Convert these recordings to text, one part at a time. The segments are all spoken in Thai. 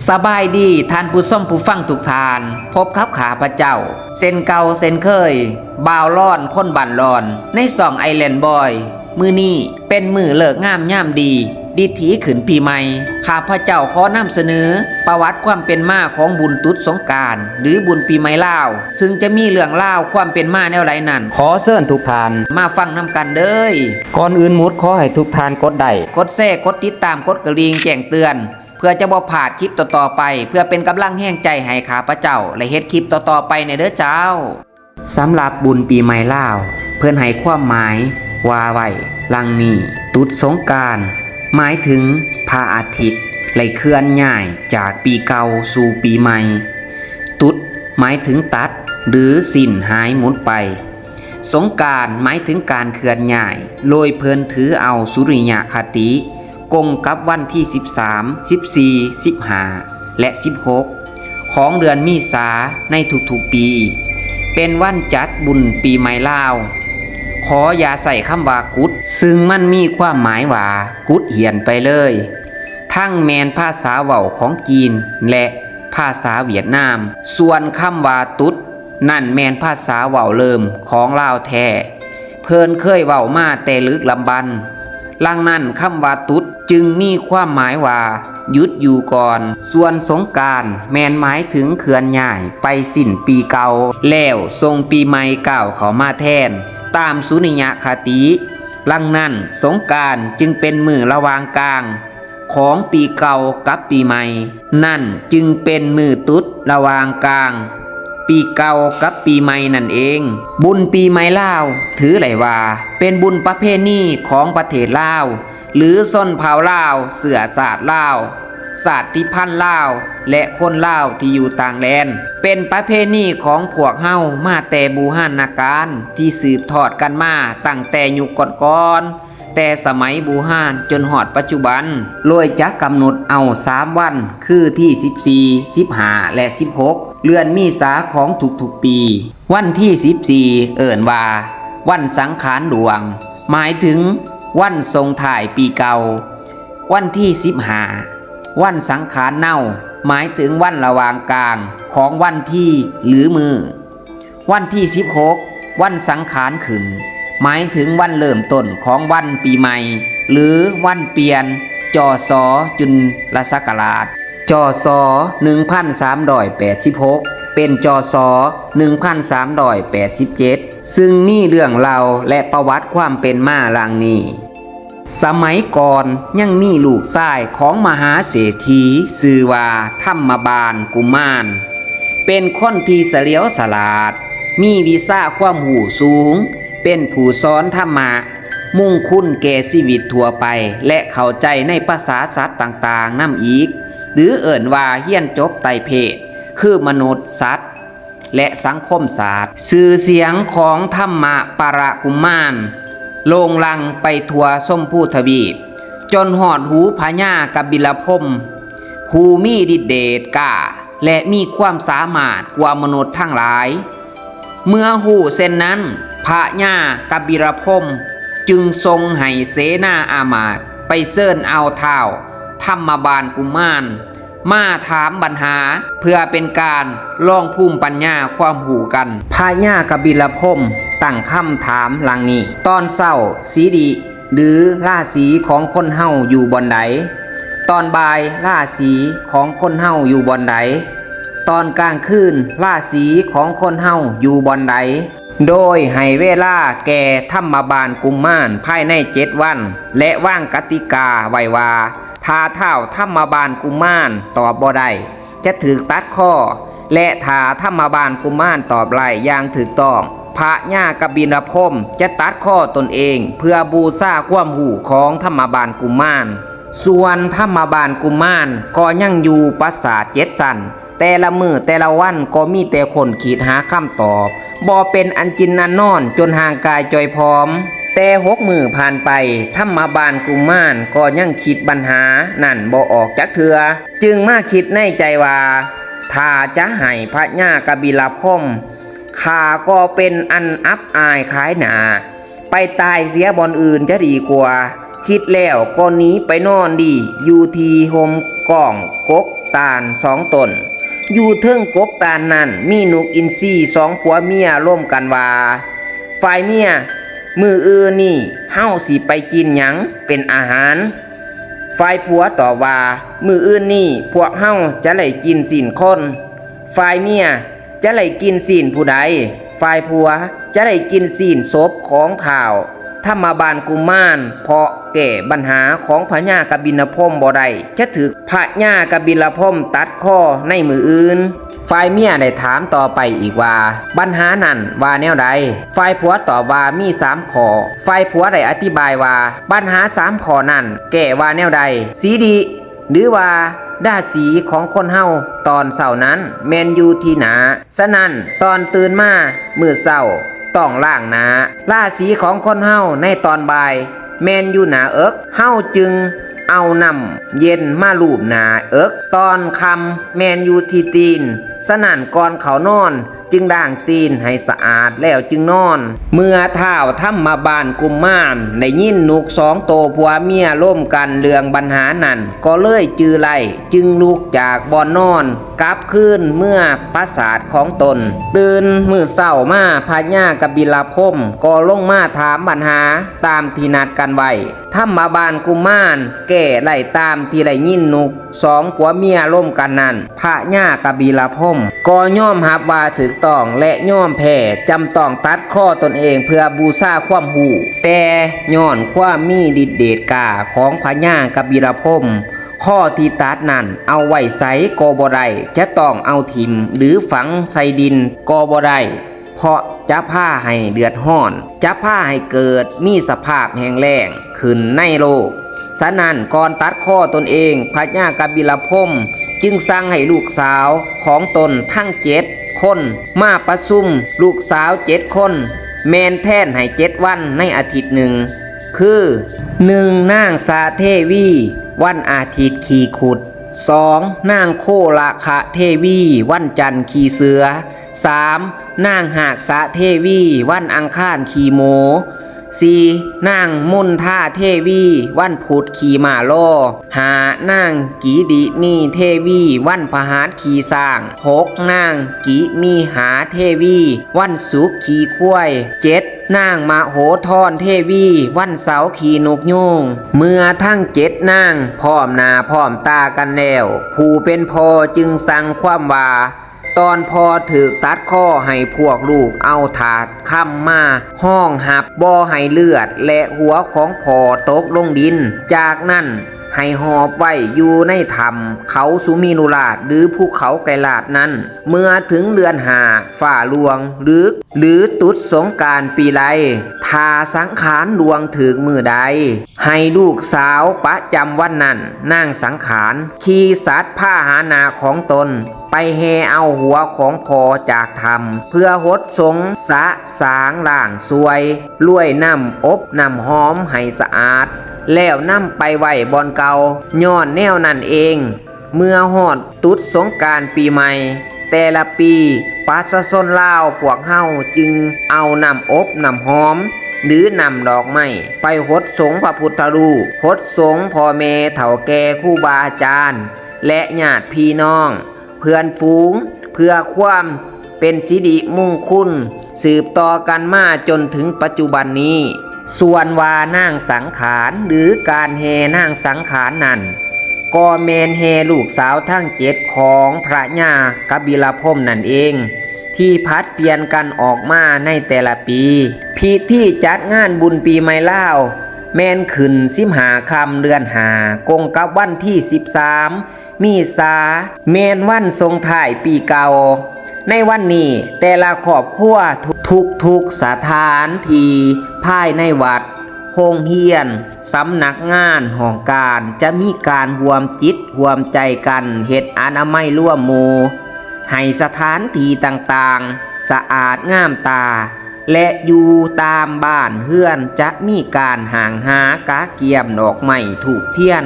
สบายดีท่านผู้ชมผู้ฟังทุกท่านพบครับข้าพเจ้าเส้นเก่าเส้นเคยบ่าวร้อนคนบันร้อนในส่องไอแลนด์บอยมือนี้เป็นมือเลิกงามย่ามดีดิถีขึ้นปีใหม่ข้าพเจ้าขอนำเสนอประวัติความเป็นมาของบุญตรุษสงกรานต์หรือบุญปีใหม่ลาวซึ่งจะมีเรื่องเล่าความเป็นมาแนวไรนั่นขอเชิญทุกท่านมาฟังนำกันเด้อก่อนอื่นมุดขอให้ทุกท่านกดไลค์กดแชร์กดติดตามกดกระดิ่งแจ้งเตือนเพื่อจะบ่พลาดคลิปต่อๆไปเพื่อเป็นกำลังแห่งใจให้ข้าพเจ้าและเฮ็ดคลิปต่อๆไปในเด้อเจ้าสำหรับบุญปีใหม่ลาวเพิ่นให้ความหมายว่าไว้ลังนี้ตรุษสงกรานต์หมายถึงพระอาทิตย์ไหลเคลื่อนย้ายจากปีเก่าสู่ปีใหม่ตรุษหมายถึงตัดหรือสิ้นหายหมุนไปสงกรานต์หมายถึงการเคลื่อนย้ายโดยเพิ่นถือเอาสุริยคติกงกับวันที่13 14 15และ16ของเดือนมีษาในทุกๆปีเป็นวันจัดบุญปีใหม่ลาวขออย่าใส่คำว่ากุดซึ่งมันมีความหมายว่ากุดเหียนไปเลยทั้งแมนภาษาเว้าของจีนและภาษาเวียดนามส่วนคำว่าตุดนั่นแมนภาษาเว้าเริ่มของลาวแท้เพิ่นเคยเว้ามาแต่ลึกลำบันลังนั้นคำว่าตุดจึงมีความหมายว่าหยุดอยู่ก่อนส่วนสงกรานต์แมนหมายถึงเคลื่อนย้ายไปสิ้นปีเก่าแล้วทรงปีใหม่เก่าเข้ามาแทนตามสุนิยคติลังนั้นสงกรานต์จึงเป็นมือระหว่างกลางของปีเก่ากับปีใหม่นั่นจึงเป็นมือตุดระหว่างกลางปีเก่ากับปีใหม่นั่นเองบุญปีใหม่ลาวถือไหลว่าเป็นบุญประเพณีของประเทศลาวหรือชนเผ่าลาวเสือศาสตร์ลาวศาสตร์ที่พันลาวและคนลาวที่อยู่ต่างแดนเป็นประเพณีของพวกเฮามาแต่บูหาการที่สืบทอดกันมาตั้งแต่ยุคก่อนๆแต่สมัยบูหานจนหอดปัจจุบันโดยจะกำหนดเอา3วันคือที่14 15และ16เดือนมีษาของทุกๆปีวันที่14เอิ้นว่าวันสังขารหลวงหมายถึงวันทรงถ่ายปีเก่าวันที่15วันสังขารเน่าหมายถึงวันระหว่างกลางของวันที่หรือมือวันที่16วันสังขารขึ้นหมายถึงวันเริ่มต้นของวันปีใหม่หรือวันเปลี่ยนจศจุลศักราชจศ1386เป็นจศ1387ซึ่งมีเรื่องเล่าและประวัติความเป็นมาลังนี้สมัยก่อนยังมีลูกชายของมหาเศรษฐีชื่อว่าธรรมบาลกุมารเป็นคนที่เฉลียวฉลาดมีวิชาความรู้สูงเป็นผู้สอนธรรมะมุ่งคุณแก่ชีวิตทั่วไปและเข้าใจในภาษาสัตว์ต่างๆนำอีกหรือเอิ่นว่าเฮียนจบไตรเพศคือมนุษย์สัตว์และสังคมศาสตร์ชื่อเสียงของธรรมปรกุมารโลงลังไปทั่วชมพูทวีปจนหอดหูพญากบิลพมผู้มีฤทธิ์เดชกล้าและมีความสามารถกว่ามนุษย์ทั้งหลายเมื่อหูเส้นนั้นพญากบิลพมจึงทรงให้เสนาอามาตย์ไปเชิญเอาเท้าธรรมบาลกุมารมาถามปัญหาเพื่อเป็นการลองภูมิปัญญาความหูกันพญากบิลพมตั้งคำถามหลังนี้ตอนเช้าสีดีหรือราศีของคนเฮาอยู่บอนใดตอนบ่ายราศีของคนเฮาอยู่บอนใดตอนกลางคืนราศีของคนเฮาอยู่บอนใดโดยให้เวลาแก่ธรรมบาลกุมารภายใน7 วันและวางกติกาไว้ว่าถ้าเท้าธรรมบาลกุมารตอบบ่ได้จะถูกตัดข้อและถ้าธรรมบาลกุมารตอบไล่อย่างถูกต้องพญากบิลพมจะตัดข้อตนเองเพื่อบูชาความหูของธรรมบาลกุมารส่วนธรรมบาลกุมารก็ยังอยู่ปราสาท7 สั้นแต่ละมือแต่ละวันก็มีแต่คนคิดหาคำตอบบ่เป็นอันกินอันนอนจนห่างกายจอยพร้อมแต่6 มื้อผ่านไปธรรมบาลกุมารก็ยังคิดปัญหานั่นบ่ออกจักเทื่อจึงมาคิดในใจว่าถ้าจะให้พญากบิลพมข้าก็เป็นอันอับอายขายหนาไปตายเสียบ่อนอื่นจะดีกว่าคิดแล้วก็หนีไปนอนดีอยู่ที่ห่มกองกก ตาล2ต้นอยู่เทิงกกตาลนั้นมีนกอินทรี2ผัวเมียร่วมกันว่าฝ่ายเมียมืออื่นนี่เฮาสิไปกินหยังเป็นอาหารฝ่ายผัวตอบว่ามืออื่นนี่พวกเฮาจะได้กินศีลคนฝ่ายเมียจะได้กินศีลผู้ใดฝ่ายผัวจะได้กินศีลศพของข่าวธรรมบาลกุมารเพราะแก้ปัญหาของพญากบิลพรหมบ่ได้จะถึกพญากบิลพรหมตัดข้อในมืออื่นฝ่ายเมียได้ถามต่อไปอีกว่าปัญหานั้นว่าแนวใดฝ่ายผัวตอบว่ามี3ข้อฝ่ายผัวได้อธิบายว่าปัญหา3ข้อนั้นแก้ว่าแนวใดสีดีหรือว่าด้าสีของคนเฮาตอนเช้านั้นแม่นอยู่ที่หนาฉะนั้นตอนตื่นมามื้อเช้าต้องล้างหน้าราศีของคนเฮาในตอนบ่ายแม่นอยู่หน้าเอิกเฮาจึงเอาน้ำเย็นมาลูบหน้าเอิกตอนค่ำแม่นอยู่ที่ตีนฉะนั้นก่อนเขานอนจึงด่างตีนให้สะอาดแล้วจึงนอนเมื่อเท้าธรรมบาลกุมารได้ยินนก2 โตวผัวเมียร่วมกันเรื่องปัญหานั้นก็เลยจือไล่จึงลุกจากบ่อนนอนกลับคืนเมื่อปราสาทของตนตื่นมื้อเช้ามาพญากบิลพรหมก็ลงมาถามปัญหาตามที่นัดกันไว้ธรรมบาลกุมารแก้ไล่ตามที่ได้ยินนก2 ผัวเมียร่วมกันนั้นพญากบิลพรหมก็ยอมรับว่าถูกต้องและยอมแพ้จำต้องตัดข้อตนเองเพื่อบูชาความหูแต่ย้อนความมีฤทธิ์เดชกล้าของพญากบิลพรหมข้อที่ตัดนั้นเอาไว้ใส่ก็บ่ได้จะต้องเอาถิ่มหรือฝังใส่ดินก็บ่ได้เพราะจะพาให้เดือดร้อนจะพาให้เกิดมีสภาพแห้งแล้งขึ้นในโลกฉะนั้นก่อนตัดข้อตนเองพญากบิลพรหมจึงสั่งให้ลูกสาวของตนทั้ง7 คนมาประชุมลูกสาว7 คนแมนแท่นให้7 วันในอาทิตย์หนึ่งคือ 1. นางสาเทวีวันอาทิตย์ขี่ขุด 2. นางโคละคะเทวีวันจันทร์ขี่เสือ 3. นางหากสาเทวีวันอังคารขี่โม 4. นางมุนท่าเทวีวันพุธขี่ม้าโล 5. นางกีดินีเทวีวันพฤหัสขี่ช้าง 6. นางกิมีหาเทวีวันศุกร์ขี่ควาย 7. นางมโหธรเทวีวันเสาร์ขี่นกยูงเมื่อทั้ง7 นางพร้อมหน้าพร้อมตากันแล้วผู้เป็นพ่อจึงสั่งความว่าตอนพอถือตัดข้อให้พวกลูกเอาถาดค้ำมาห้องหับบ่ให้เลือดและหัวของพ่อตกลงดินจากนั้นให้หอบไว้อยู่ในถ้ำเขาสุมีนุราชหรือภูเขาไกรลาดนั้นเมื่อถึงเดือน5ฝ่าหลวงหรือตุดสงกรานต์ปีไรทาสังขารหลวงถึงมือใดให้ลูกสาวประจำวันนั้นนั่งสังขารขี่สัตว์ผ้าหานาของตนไปแห่เอาหัวของพ่อจากถ้ำเพื่อหดสงสะสางล่างสวยล้วยน้ำอบน้ำหอมให้สะอาดแล้วนำไปไว้บอนเก่าย้อนแนวนั่นเองเมื่อฮอดตุดสงกรานต์ปีใหม่แต่ละปีประชาชนลาวพวกเฮาจึงเอาน้ำอบน้ำหอมหรือนำดอกไม้ไปหดสงพระพุทธรูปหดสงพ่อแม่เฒ่าแก่ครูบาอาจารย์และญาติพี่น้องเพื่อนฝูงเพื่อความเป็นสิริมงคลสืบต่อกันมาจนถึงปัจจุบันนี้ส่วนว่านางสังขารหรือการแห่นางสังขารนั้นก็แมนแห่ลูกสาวทั้ง7ของพระญากบิลพรหมนั่นเองที่พัดเปลี่ยนกันออกมาในแต่ละปีพิธีจัดงานบุญปีใหม่ลาวแมนขึ้น15 ค่ำเดือน5กงกับวันที่13 มีษาแมนวันทรงท้ายปีเก่าในวันนี้แต่ละครอบครัวทุกสถานที่ภายในวัดโรงเรียนสำนักงานห้องการจะมีการรวมจิตรวมใจกันเฮ็ดอนามัยร่วมหมู่ให้สถานที่ต่างๆสะอาดงามตาและอยู่ตามบ้านเฮือนจะมีการห่างหากะเกียมดอกไม้ธูปเทียน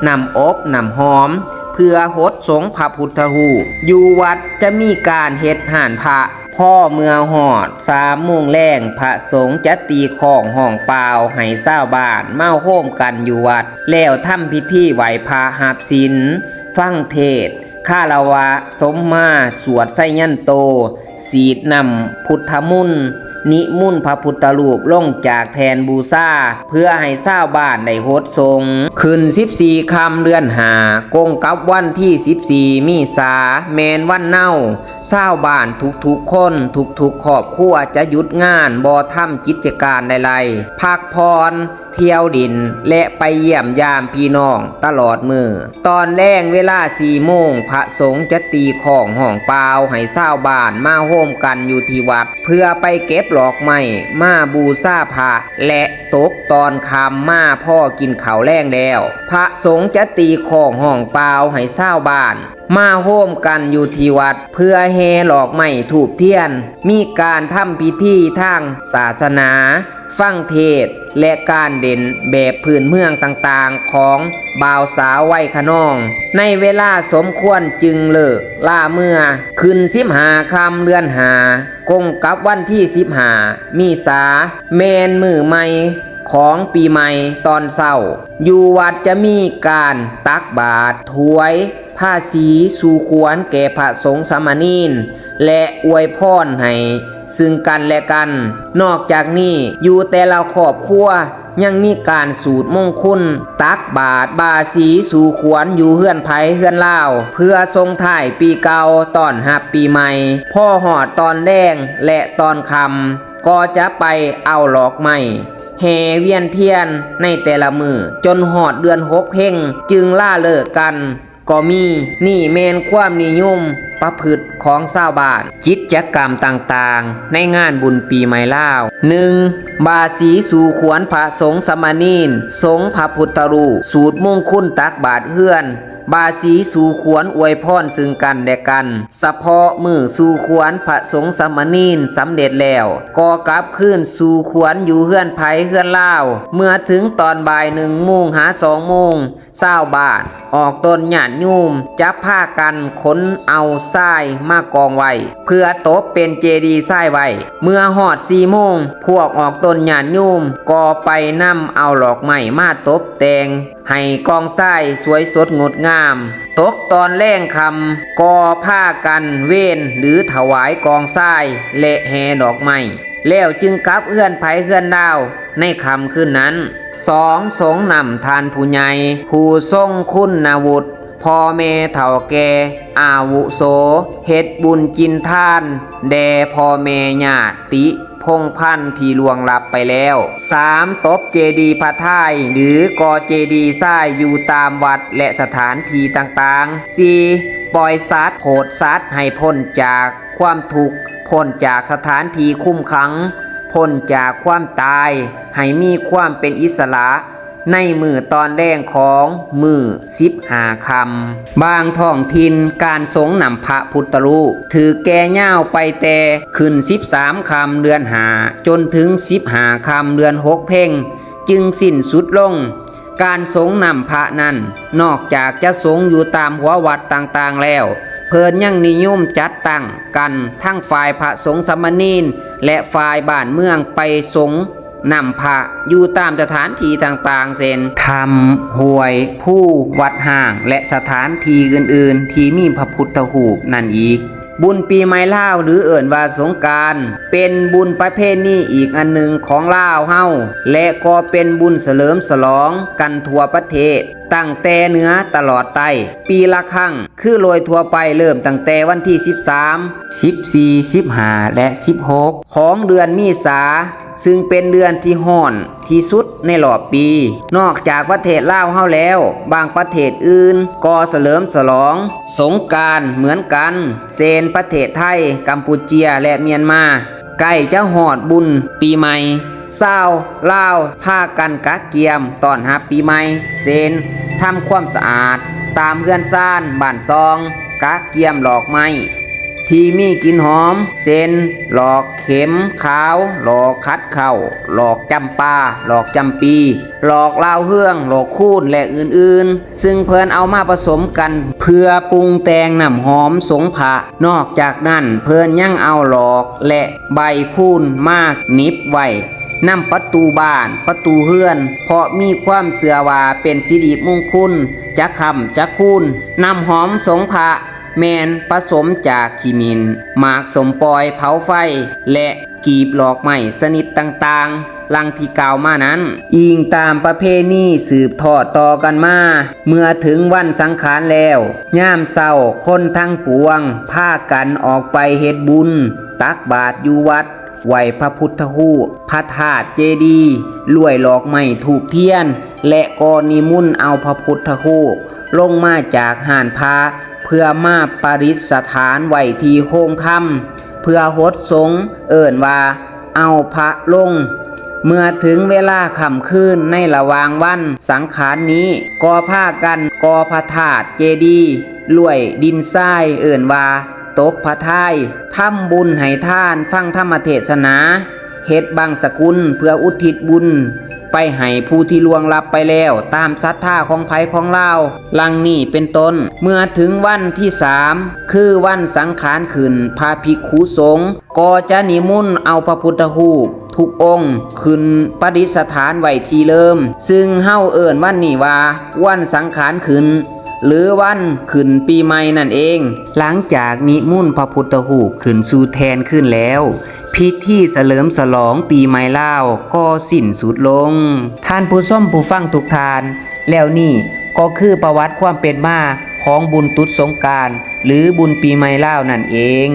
นำอบนำหอมเพื่อหดสงพระพุทธรูปอยู่วัดจะมีการเฮ็ดห่านพระพ่อเมื่อหอด3 โมงแรงพระสงฆ์จะตีของห้องเปล่าให้ชาวบ้านมาโฮมกันอยู่วัดแล้วทำพิธีไหว้พระหับศีล ฟังเทศคารวะสมมาสวดไสยันโตสีดนำพุทธมุนนิมุนพระพุทธรูปลงจากแทนบูชาเพื่อให้ชาวบ้านได้โหดทรงขึ้น14ค่ำเดือน5กงกับวันที่14มีษาแมนวันเน่าชาวบ้านทุกๆคนทุกๆครอบครัวจะหยุดงานบ่ทำกิจการใดๆพักผ่อนเที่ยวดินและไปเยี่ยมยามพี่น้องตลอดมือตอนแรงเวลา4 โมงพระสงฆ์จะตีของห้องเปล่าให้ชาวบ้านมาโฮมกันอยู่ที่วัดเพื่อไปเก็บหลอกไม้มาบูชาพระและตกตอนค่ำมาพ่อกินข้าวแรงแล้วพระสงฆ์จะตีของห้องเปล่าให้ชาวบ้านมาโฮมกันอยู่ที่วัดเพื่อแห่หลอกไม้ธูปเทียนมีการทำพิธีทางศาสนาฟังเทศและการเด่นแบบพื้นเมืองต่างๆของบ่าวสาววัยขนองในเวลาสมควรจึงเลิกล่าเมื่อขึ้น15ค่ำเดือน5กงกับวันที่15มีษาแมนมือใหม่ของปีใหม่ตอนเช้าอยู่วัดจะมีการตักบาตรถวายผ้าสีสู่ขวัญแก่พระสงฆ์สามเณรและอวยพรให้ซึ่งกันและกันนอกจากนี้อยู่แต่ละครอบครัวยังมีการสูตรมงคลตักบาตรบาสีสู่ขวัญอยู่เฮือนไผเฮือนลาวเพื่อทรงถ่ายปีเก่าต้อนรับปีใหม่พ่อหอดตอนแดงและตอนค่ำก็จะไปเอาหลอกไม้แห่เวียนเทียนในแต่ละมือจนหอดเดือน6เพ่งจึงล่าเลิกกันก็มีนี่แมนความนิยมประพฤติของชาวบ้านกิจกรรมต่างๆในงานบุญปีใหม่ลาว 1. บาสีสู่ขวัญพระสงฆ์สามเณรสงฆ์พระพุทธรูปสูตรมงคลตักบาตรเฮือนบาสีสู่ขวัญอวยพรซึ่งกันและกันเฉพาะมือสู่ขวัญพระสงฆ์สามเณรสำเร็จแล้วก็กลับคืนสู่ขวัญอยู่เฮือนไผเฮือนลาวเมื่อถึงตอนบ่าย1 โมงหา2 โมงชาวบ้านออกตนญาติโยมจะพากันขนเอาทรายมากองไว้เพื่อตบเป็นเจดีย์ทรายไว้เมื่อหอด4 โมงพวกออกตนญาติโยมก็ไปนำเอาหลอกไม้มาตบแต่งให้กองทรายสวยสดงดงามตกตอนแรงคำก็พากันเว้นหรือถวายกองทรายและแห่ดอกไม้แล้วจึงกลับเอื้อนไผเอื้อนดาวในคำคืนนั้น2. สงนำทานผู้ใหญ่ผู้ทรงคุณวุฒิพ่อแม่เฒ่าแก่อาวุโสเฮ็ดบุญกินทานแด่พ่อแม่ญาติพงพันธ์ที่ล่วงลับไปแล้ว 3. ตบเจดีย์พระท้ายหรือก่อเจดีย์ทรายอยู่ตามวัดและสถานที่ต่างๆ 4. ปล่อยสัตว์โผดสัตว์ให้พ้นจากความทุกข์พ้นจากสถานที่คุ้มขังพ้นจากความตายให้มีความเป็นอิสระในมือตอนแรกของมือ15ค่ำบางท้องถิ่นการสงนำพระพุทธรูปถือแก่ย่าวไปแต่ขึ้น13ค่ำเดือน5จนถึง15ค่ำเดือน6เพ่งจึงสิ้นสุดลงการสงนำพระนั้นนอกจากจะสงอยู่ตามหัววัดต่างๆแล้วเพิ่นยังนิยมจัดตั้งกันทั้งฝ่ายพระสงฆ์สามเณรและฝ่ายบ้านเมืองไปสงนำพระอยู่ตามสถานที่ต่างๆเช่นธรรมห้วยผู้วัดห่างและสถานที่อื่นๆที่มีพระพุทธรูปนั่นอีกบุญปีใหม่ลาวหรือเอิ่นว่าสงกรานต์เป็นบุญประเพณีอีกอันหนึ่งของลาวเฮาและก็เป็นบุญเฉลิมฉลองกันทั่วประเทศตั้งแต่เหนือตลอดใต้ปีละครั้งคือโดยทั่วไปเริ่มตั้งแต่วันที่13 14 15และ16ของเดือนเมษาซึ่งเป็นเดือนที่ร้อนที่สุดในรอบปีนอกจากประเทศลาวเฮาแล้วบางประเทศอื่นก็เฉลิมฉลองสงกรานต์เหมือนกันเช่นประเทศไทยกัมพูเชียและเมียนมาใกล้จะฮอดบุญปีใหม่ชาวลาวพากันกะเกียมต้อนรับปีใหม่เช่นทำความสะอาดตามเรือนซ่านบ้านซองกะเกียมหลอกไม้ที่มีกลิ่นหอมเช่นหลอกเข็มขาวหลอกคัดเข้าหลอกจำปาหลอกจำปีหลอกลาวเฮืองหลอกคูนและอื่นๆซึ่งเพิ่นเอามาผสมกันเพื่อปรุงแต่งน้ำหอมสงผะนอกจากนั้นเพิ่นยังเอาหลอกและใบคูนมากนิบไว้ นำประตูบ้านประตูเฮือนเพราะมีความเสื่อว่าเป็นสิริมงคลจักคำจักคุณนำหอมสงพระแมนผสมจากขี้มินหมากสมปอยเผาไฟและกีบหลอกไม้สนิทต่างๆลังที่กล่าวมานั้นอิงตามประเพณีสืบทอดต่อกันมาเมื่อถึงวันสังขารแล้วย่ามเศร้าคนทั้งปวงพากันออกไปเฮ็ดบุญตักบาตรอยู่วัดไหวพระพุทธรูปพระธาตุเจดีย์ลวยหลอกไม้ถูกเทียนและก็นิมนต์เอาพระพุทธรูปลงมาจากหานพระเพื่อมาปริสถานไว้ที่โฮงธรรมเพื่อหดสงเอิ่นว่าเอาพระลงเมื่อถึงเวลาค่ำคืนในระหว่างวันสังขารนี้ก่อผ้ากันก่อพระธาตุเจดีย์ลวยดินทรายเอิ่นว่าตบพระทายทำบุญให้ทานฟังธรรมเทศนาเฮ็ดบังสกุลเพื่ออุทิศบุญไปให้ผู้ที่ล่วงลับไปแล้วตามศรัทธาของไผของเล่าลังนี้เป็นต้นเมื่อถึงวันที่3คือวันสังขารขึ้นพระภิกขุสงฆ์ก็จะนิมนต์เอาพระพุทธรูปทุกองค์ขึ้นประดิษฐานไว้ที่เริ่มซึ่งเฮาเอิ้นวันนี้ว่าวันสังขารขึ้นหรือวันขึ้นปีใหม่นั่นเองหลังจากนิมนต์พระพุทธรูปขึ้นสู่แทนขึ้นแล้วพิธีเฉลิมฉลองปีใหม่ลาวก็สิ้นสุดลงท่านผู้ชมผู้ฟังทุกท่านแล้วนี่ก็คือประวัติความเป็นมาของบุญตรุษสงกรานต์หรือบุญปีใหม่ลาวนั่นเอง